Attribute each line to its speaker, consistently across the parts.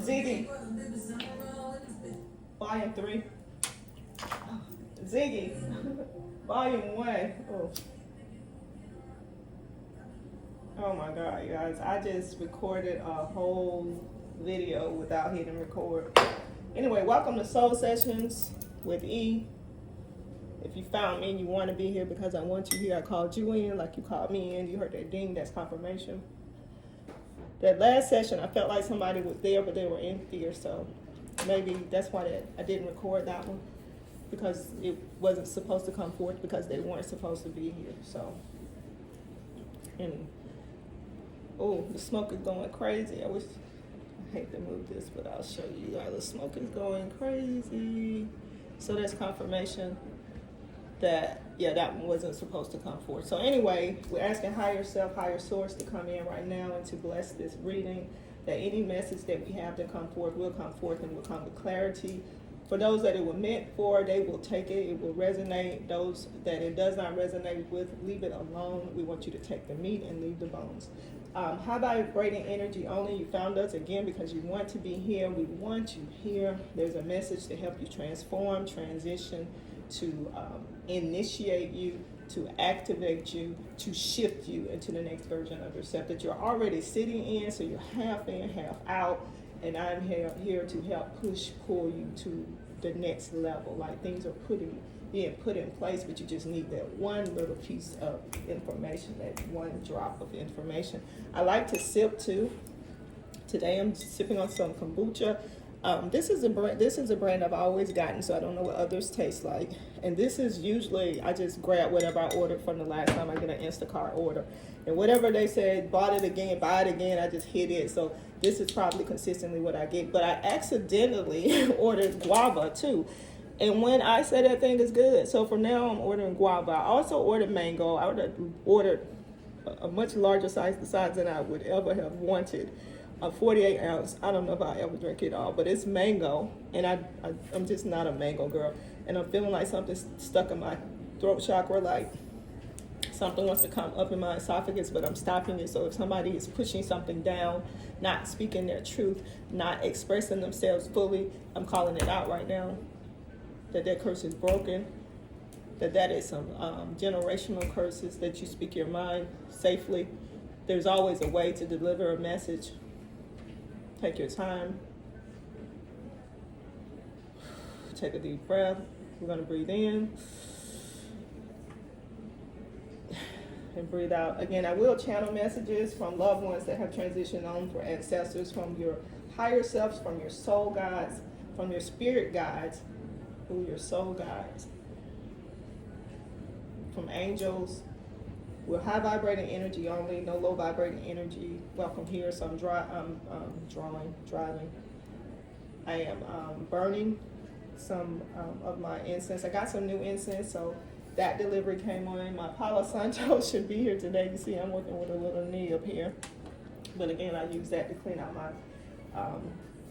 Speaker 1: Ziggy, volume 3. Ziggy, volume 1. Oh my God, you guys. I just recorded a whole video without hitting record. Anyway, welcome to Soul Sessions with E. If you found me and you want to be here because I want you here, I called you in like you called me in. You heard that ding, that's confirmation. That last session, I felt like somebody was there, but they were in fear. So maybe that's why I didn't record that one, because it wasn't supposed to come forth because they weren't supposed to be here. So, and oh, the smoke is going crazy. I hate to move this, but I'll show you. The smoke is going crazy. So that's confirmation that, yeah, that one wasn't supposed to come forth. So anyway, we're asking higher self, higher source to come in right now and to bless this reading, that any message that we have to come forth will come forth and will come with clarity. For those that it was meant for, they will take it. It will resonate. Those that it does not resonate with, leave it alone. We want you to take the meat and leave the bones. High vibrating energy only. You found us again because you want to be here. We want you here. There's a message to help you transform, transition, to initiate you, to activate you, to shift you into the next version of yourself that you're already sitting in. So you're half in, half out. And I'm here to help pull you to the next level. Like things are being put in place, but you just need that one little piece of information, that one drop of information. I like to sip too. Today I'm sipping on some kombucha. This is a brand I've always gotten, so I don't know what others taste like. And this is usually, I just grab whatever I ordered from the last time I get an Instacart order. And whatever they said, buy it again, I just hit it. So this is probably consistently what I get. But I accidentally ordered guava too. And when I say that thing is good, so for now I'm ordering guava. I also ordered mango. I ordered a much larger size than I would ever have wanted. A 48 ounce. I don't know if I ever drink it all, but it's mango, and I'm just not a mango girl, and I'm feeling like something's stuck in my throat chakra, like something wants to come up in my esophagus, but I'm stopping it. So if somebody is pushing something down, not speaking their truth, not expressing themselves fully, I'm calling it out right now, that curse is broken, that is some generational curses, that you speak your mind safely. There's always a way to deliver a message. Take your time. Take a deep breath. We're going to breathe in and breathe out. Again, I will channel messages from loved ones that have transitioned on, for ancestors, from your higher selves, from your soul guides, from your spirit guides, your soul guides, from angels. We're high vibrating energy only, no low vibrating energy. Welcome here. So I'm driving. I am burning some of my incense. I got some new incense, so that delivery came on. My Palo Santo should be here today. You see, I'm working with a little nib here. But again, I use that to clean out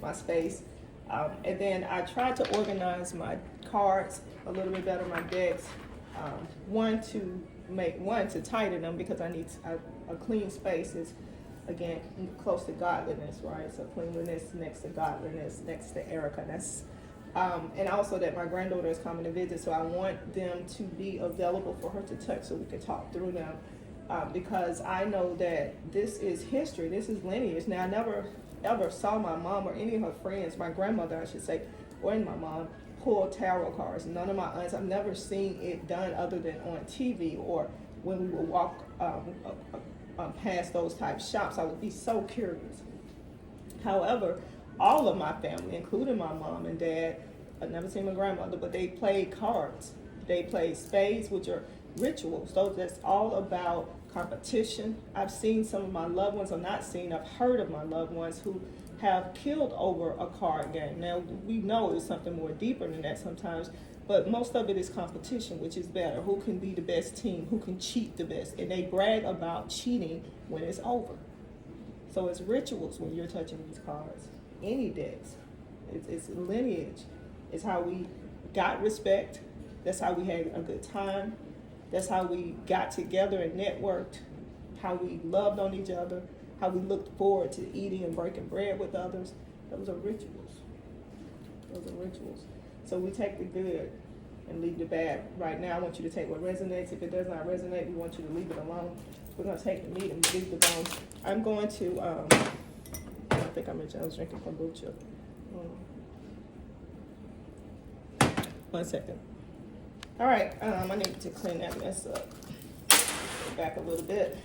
Speaker 1: my space. And then I tried to organize my cards a little bit better, my decks. One to tighten them, because I need a clean space is, again, close to godliness, right? So cleanliness next to godliness, next to Erica. That's and also that my granddaughter is coming to visit, so I want them to be available for her to touch so we can talk through them, because I know that this is history, this is lineage. Now, I never ever saw my mom or any of her friends, my grandmother I should say, or my mom, pull tarot cards. None of my aunts. I've never seen it done other than on TV or when we would walk past those type shops. I would be so curious. However, all of my family, including my mom and dad, I've never seen my grandmother, but they played cards. They played spades, which are rituals. So that's all about competition. I've seen some of my loved ones, I've heard of my loved ones who have killed over a card game. Now, we know it's something more deeper than that sometimes, but most of it is competition, which is better. Who can be the best team? Who can cheat the best? And they brag about cheating when it's over. So it's rituals when you're touching these cards. Any decks. It's lineage. It's how we got respect. That's how we had a good time. That's how we got together and networked. How we loved on each other. How we looked forward to eating and breaking bread with others. Those are rituals. Those are rituals. So we take the good and leave the bad. Right now, I want you to take what resonates. If it does not resonate, we want you to leave it alone. We're going to take the meat and leave the bones. I'm going to, I think I mentioned I was drinking kombucha. 1 second. All right, I need to clean that mess up. Go back a little bit.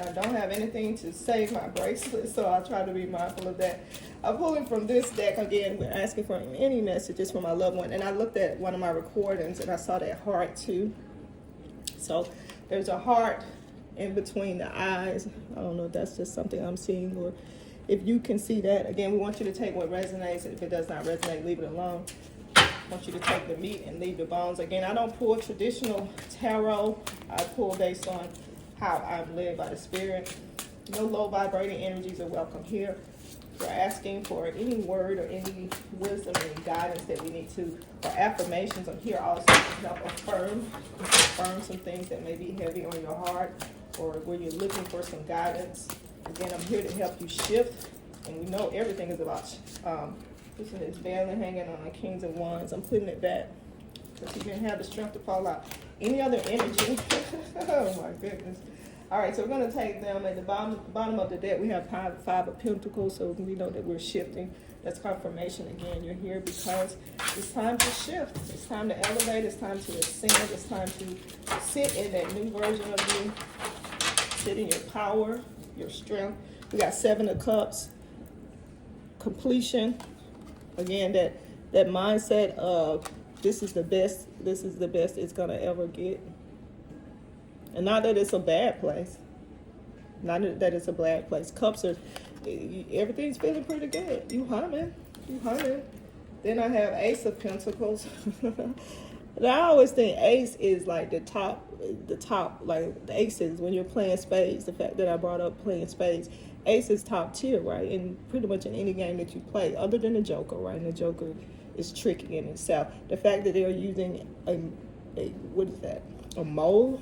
Speaker 1: I don't have anything to save my bracelet, so I'll try to be mindful of that. I'm pulling from this deck again. We're asking for any messages from my loved one. And I looked at one of my recordings and I saw that heart too. So there's a heart in between the eyes. I don't know if that's just something I'm seeing or if you can see that. Again, we want you to take what resonates. If it does not resonate, leave it alone. I want you to take the meat and leave the bones. Again, I don't pull traditional tarot. I pull based on how I'm led by the Spirit. No low vibrating energies are welcome here. We're asking for any word or any wisdom, any guidance that we need to, or affirmations. I'm here also to help affirm some things that may be heavy on your heart or where you're looking for some guidance. Again, I'm here to help you shift, and we know everything is about this is barely hanging on the Kings of Wands. I'm putting it back because you didn't have the strength to fall out. Any other energy? Oh my goodness. All right, so we're going to take them at the bottom of the deck. We have five of Pentacles, so we know that we're shifting. That's confirmation. Again, you're here because it's time to shift. It's time to elevate. It's time to ascend. It's time to sit in that new version of you. Sit in your power, your strength. We got 7 of Cups. Completion. Again, that mindset of this is the best it's going to ever get. And not that it's a bad place. Not that it's a bad place. Cups are, everything's feeling pretty good. You humming. Then I have Ace of Pentacles. And I always think Ace is like the top, like the aces when you're playing spades. The fact that I brought up playing spades. Ace is top tier, right? And pretty much in any game that you play, other than the Joker, right? And the Joker is tricky in itself. The fact that they're using a what is that? A mole?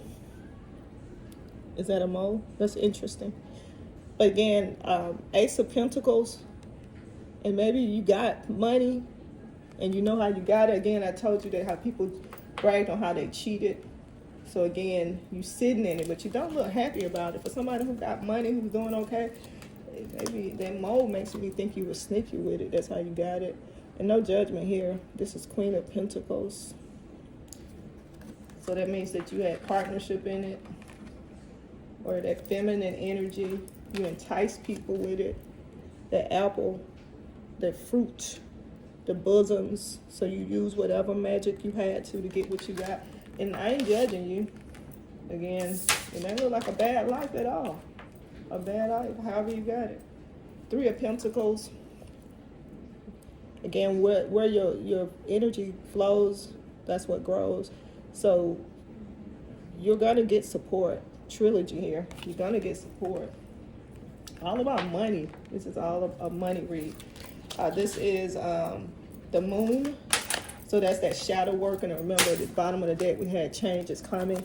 Speaker 1: Is that a mole? That's interesting. But again, Ace of Pentacles, and maybe you got money and you know how you got it. Again, I told you that how people bragged on how they cheated. So again, you sitting in it, but you don't look happy about it. For somebody who got money, who's doing okay, maybe that mole makes me think you were sneaky with it. That's how you got it. And no judgment here. This is Queen of Pentacles. So that means that you had partnership in it. Or that feminine energy, you entice people with it. The apple, the fruit, the bosoms. So you use whatever magic you had to get what you got. And I ain't judging you. Again, it ain't look like a bad life at all. A bad life, however you got it. 3 of Pentacles. Again, where your energy flows, that's what grows. So you're gonna get support. Trilogy here. You're gonna get support. All about money. This is all a money read. This is the moon. So that's that shadow work. And remember, at the bottom of the deck, we had changes coming.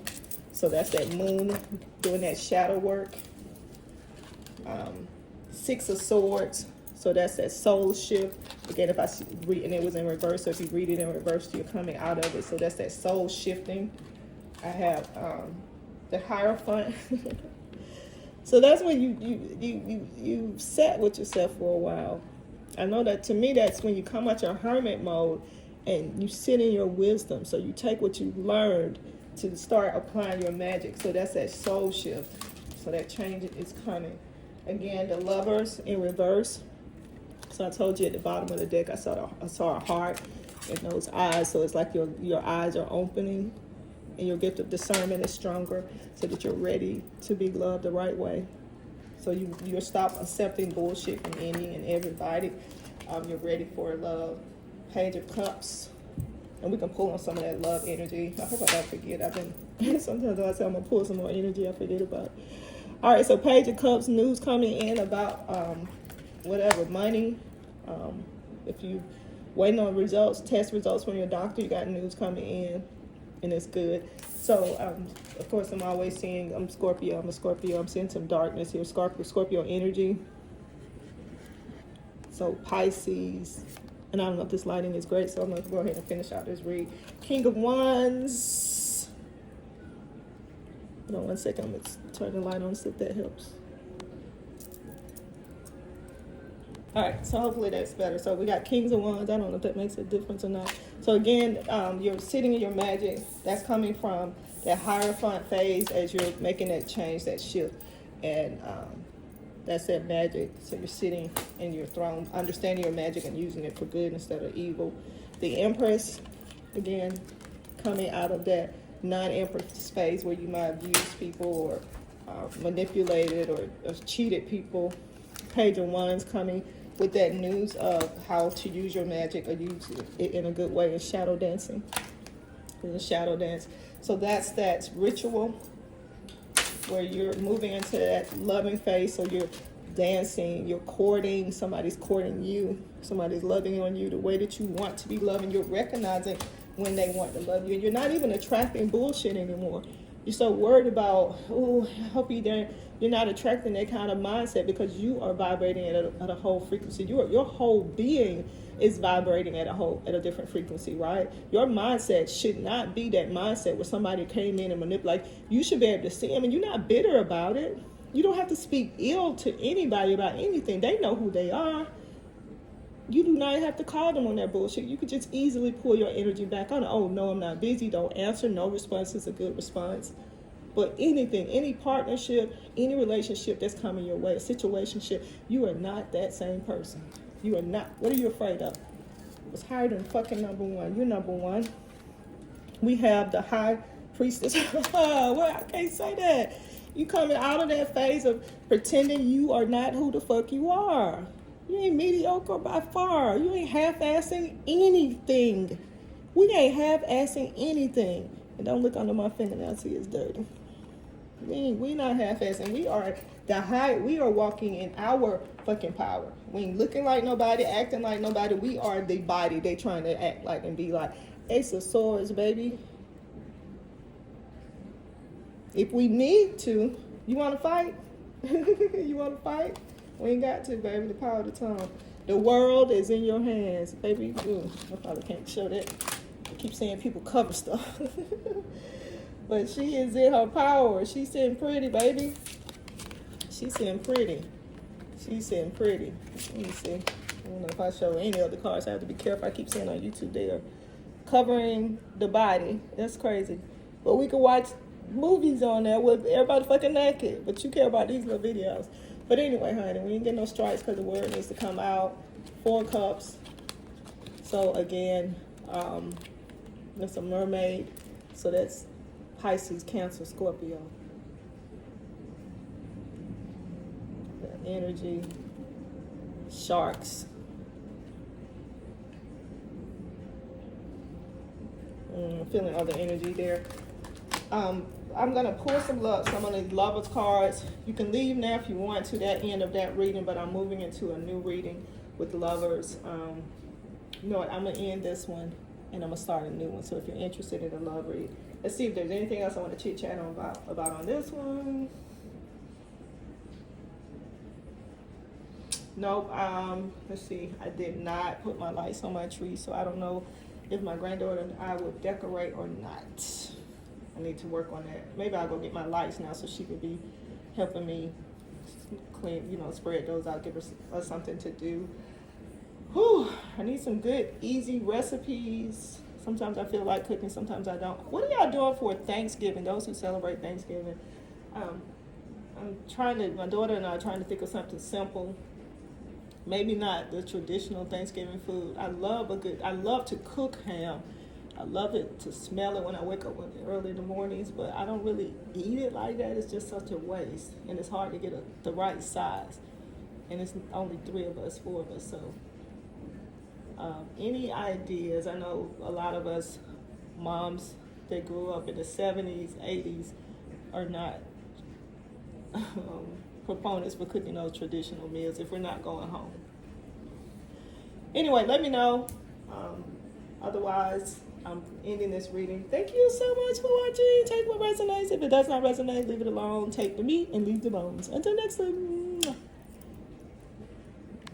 Speaker 1: So that's that moon doing that shadow work. 6 of Swords. So that's that soul shift. Again, if I read, and it was in reverse. So if you read it in reverse, you're coming out of it. So that's that soul shifting. I have the Hierophant. So that's when you sat with yourself for a while. I know that to me, that's when you come out your hermit mode and you sit in your wisdom. So you take what you learned to start applying your magic. So that's that soul shift. So that change is coming. Again, the Lovers in reverse. So I told you at the bottom of the deck, I saw a heart in those eyes. So it's like your eyes are opening. And your gift of discernment is stronger so that you're ready to be loved the right way. So you'll stop accepting bullshit from any and everybody. You're ready for love. Page of Cups. And we can pull on some of that love energy. I hope I don't forget. Sometimes I say I'm going to pull some more energy. I forget about it. All right, so Page of Cups, news coming in about whatever, money. If you waiting on results, test results from your doctor, you got news coming in. And it's good. So, of course, I'm always seeing, I'm a Scorpio. I'm seeing some darkness here. Scorpio energy. So So Pisces, and I don't know if this lighting is great, so I'm going to go ahead and finish out this read. King of Wands. Hold on 1 second. I'm going to turn the light on, see if that helps. All right, so hopefully that's better. So we got Kings of Wands. I don't know if that makes a difference or not. So again, you're sitting in your magic. That's coming from that Hierophant phase as you're making that change, that shift. And that's that magic. So you're sitting in your throne, understanding your magic and using it for good instead of evil. The Empress, again, coming out of that non-Empress phase where you might have used people or manipulated or cheated people. Page of Wands coming with that news of how to use your magic or use it in a good way, in shadow dancing. In the shadow dance. So that's that ritual where you're moving into that loving phase. So you're dancing, you're courting, somebody's courting you, somebody's loving on you the way that you want to be loved, and you're recognizing when they want to love you. And you're not even attracting bullshit anymore. You're so worried about, oh, I hope you're not attracting that kind of mindset because you are vibrating at a whole frequency. Your whole being is vibrating at a different frequency, right? Your mindset should not be that mindset where somebody came in and manipulated. You should be able to see. I mean, you're not bitter about it. You don't have to speak ill to anybody about anything. They know who they are. You do not have to call them on that bullshit. You could just easily pull your energy back on. Oh, no, I'm not busy. Don't answer. No response is a good response. But anything, any partnership, any relationship that's coming your way, a situationship, you are not that same person. You are not. What are you afraid of? It's higher than fucking number one. You're number one. We have the High Priestess. Well, I can't say that. You coming out of that phase of pretending you are not who the fuck you are. You ain't mediocre by far. You ain't half-assing anything. We ain't half-assing anything. And don't look under my fingernails, see it's dirty. We not half-assing. We are walking in our fucking power. We ain't looking like nobody, acting like nobody. We are the body they trying to act like and be like. Ace of Swords, baby. If we need to, you want to fight? You want to fight? We ain't got to, baby. The power of the tongue. The world is in your hands, baby. Ooh, I probably can't show that. I keep saying people cover stuff. But she is in her power. She's sitting pretty, baby. She's sitting pretty. She's sitting pretty. Let me see. I don't know if I show any other cards. I have to be careful. I keep saying on YouTube they are covering the body. That's crazy. But we can watch movies on there with everybody fucking naked. But you care about these little videos. But anyway, honey, we ain't get no strikes because the word needs to come out. 4 cups. So again, that's a mermaid. So that's Pisces, Cancer, Scorpio. The energy. Sharks. Feeling all the energy there. I'm going to pull some of these lovers cards. You can leave now if you want to that end of that reading, but I'm moving into a new reading with lovers. You know what? I'm going to end this one, and I'm going to start a new one. So if you're interested in a love read, let's see if there's anything else I want to chit-chat about on this one. Nope. Let's see. I did not put my lights on my tree, so I don't know if my granddaughter and I will decorate or not. I need to work on that. Maybe I'll go get my lights now so she could be helping me clean, spread those out, give her something to do. Whew, I need some good, easy recipes. Sometimes I feel like cooking, sometimes I don't. What are y'all doing for Thanksgiving, those who celebrate Thanksgiving? My daughter and I are trying to think of something simple. Maybe not the traditional Thanksgiving food. I love to cook ham. I love it to smell it when I wake up early in the mornings, but I don't really eat it like that. It's just such a waste, and it's hard to get the right size. And it's only 4 of us. So, any ideas? I know a lot of us moms that grew up in the 70s, 80s are not proponents for cooking those traditional meals if we're not going home. Anyway, let me know. Otherwise, I'm ending this reading. Thank you so much for watching. Take what resonates. If it does not resonate, leave it alone. Take the meat and leave the bones. Until next time.